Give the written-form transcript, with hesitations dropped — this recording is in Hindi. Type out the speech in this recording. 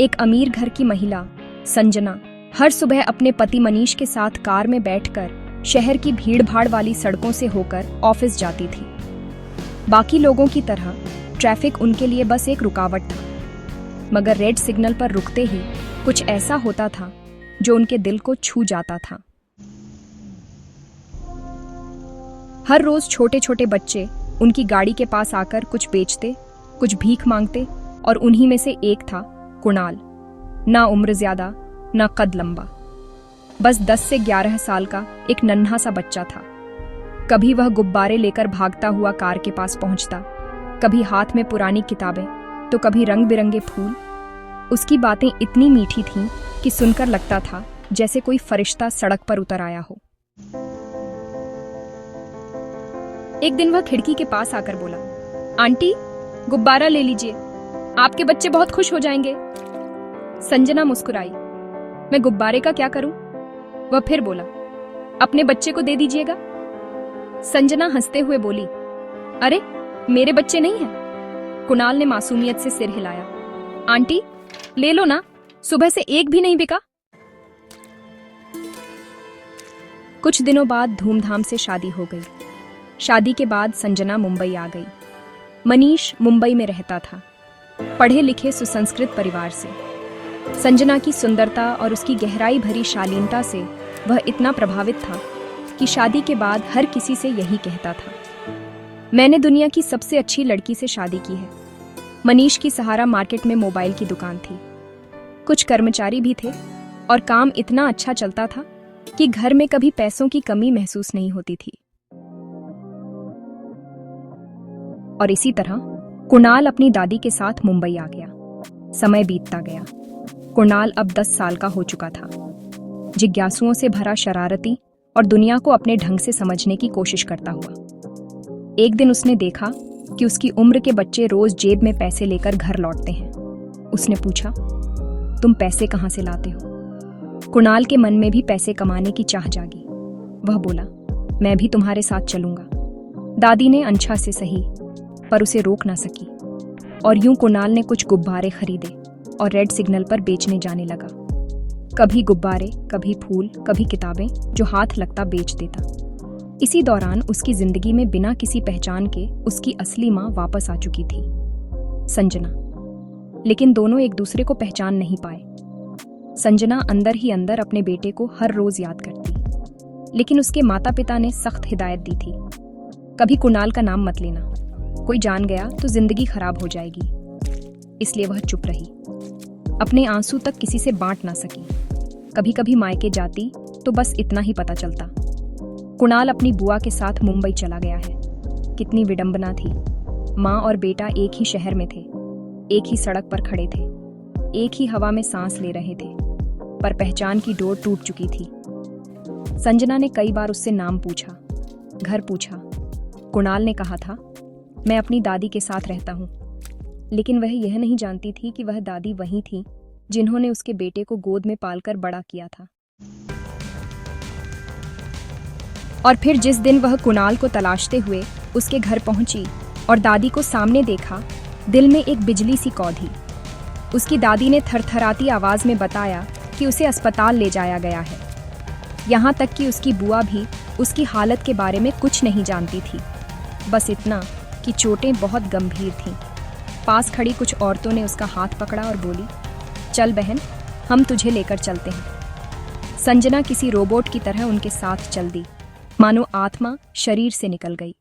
एक अमीर घर की महिला संजना हर सुबह अपने पति मनीष के साथ कार में बैठकर शहर की भीड़-भाड़ वाली सड़कों से होकर ऑफिस जाती थी। बाकी लोगों की तरह ट्रैफिक उनके लिए बस एक रुकावट था, मगर रेड सिग्नल पर रुकते ही कुछ ऐसा होता था जो उनके दिल को छू जाता था। हर रोज छोटे-छोटे बच्चे उनकी गाड़ी के पास आकर कुछ बेचते, कुछ भीख मांगते और उन्हीं में से एक था कुणाल। ना उम्र ज्यादा, ना कद लंबा, बस 10 से 11 साल का एक नन्हा सा बच्चा था। कभी वह गुब्बारे लेकर भागता हुआ कार के पास पहुंचता, कभी हाथ में पुरानी किताबें तो कभी रंग बिरंगे फूल। उसकी बातें इतनी मीठी थीं कि सुनकर लगता था जैसे कोई फरिश्ता सड़क पर उतर आया हो। एक दिन वह खिड़की के पास आकर बोला, आंटी, गुब्बारा ले लीजिए, आपके बच्चे बहुत खुश हो जाएंगे। संजना मुस्कुराई, मैं गुब्बारे का क्या करूं? वह फिर बोला, अपने बच्चे को दे दीजिएगा। संजना हंसते हुए बोली, अरे मेरे बच्चे नहीं हैं। कुणाल ने मासूमियत से सिर हिलाया, आंटी ले लो ना, सुबह से एक भी नहीं बिका। कुछ दिनों बाद धूमधाम से शादी हो गई। शादी के बाद संजना मुंबई आ गई। मनीष मुंबई में रहता था, पढ़े लिखे सुसंस्कृत परिवार से। संजना की सुंदरता और उसकी गहराई भरी शालीनता से वह इतना प्रभावित था कि शादी के बाद हर किसी से यही कहता था, मैंने दुनिया की सबसे अच्छी लड़की से शादी की है। मनीष की सहारा मार्केट में मोबाइल की दुकान थी, कुछ कर्मचारी भी थे और काम इतना अच्छा चलता था कि घर में कभी पैसों की कमी महसूस नहीं होती थी। और इसी तरह कुणाल अपनी दादी के साथ मुंबई आ गया। समय बीतता गया। कुणाल अब 10 साल का हो चुका था, जिज्ञासुओं से भरा, शरारती और दुनिया को अपने ढंग से समझने की कोशिश करता हुआ। एक दिन उसने देखा कि उसकी उम्र के बच्चे रोज जेब में पैसे लेकर घर लौटते हैं। उसने पूछा, तुम पैसे कहाँ से लाते हो? कुणाल के मन में भी पैसे कमाने की चाह जागी। वह बोला, मैं भी तुम्हारे साथ चलूंगा। दादी ने अंछा से सही, पर उसे रोक ना सकी और यूं कुणाल ने कुछ गुब्बारे खरीदे और रेड सिग्नल पर बेचने जाने लगा। कभी गुब्बारे, कभी फूल, कभी किताबें, जो हाथ लगता बेच देता। इसी दौरान उसकी जिंदगी में बिना किसी पहचान के उसकी असली माँ वापस आ चुकी थी, संजना। लेकिन दोनों एक दूसरे को पहचान नहीं पाए। संजना अंदर ही अंदर अपने बेटे को हर रोज याद करती, लेकिन उसके माता पिता ने सख्त हिदायत दी थी, कभी कुणाल का नाम मत लेना, कोई जान गया तो जिंदगी खराब हो जाएगी। इसलिए वह चुप रही, अपने आंसू तक किसी से बांट ना सकी। कभी कभी मायके जाती तो बस इतना ही पता चलता, कुणाल अपनी बुआ के साथ मुंबई चला गया है। कितनी विडंबना थी। माँ और बेटा एक ही शहर में थे, एक ही सड़क पर खड़े थे, एक ही हवा में सांस ले रहे थे, पर पहचान की डोर टूट चुकी थी। संजना ने कई बार उससे नाम पूछा, घर पूछा। कुणाल ने कहा था, मैं अपनी दादी के साथ रहता हूँ, लेकिन वह यह नहीं जानती थी कि वह दादी वही थी जिन्होंने उसके बेटे को गोद में पालकर बड़ा किया था। और फिर जिस दिन वह कुणाल को तलाशते हुए उसके घर पहुंची और दादी को सामने देखा, दिल में एक बिजली सी कौंधी। उसकी दादी ने थरथराती आवाज में बताया कि उसे अस्पताल ले जाया गया है। यहाँ तक कि उसकी बुआ भी उसकी हालत के बारे में कुछ नहीं जानती थी, बस इतना कि चोटें बहुत गंभीर थीं। पास खड़ी कुछ औरतों ने उसका हाथ पकड़ा और बोली, चल बहन, हम तुझे लेकर चलते हैं। संजना किसी रोबोट की तरह उनके साथ चल दी, मानो आत्मा शरीर से निकल गई।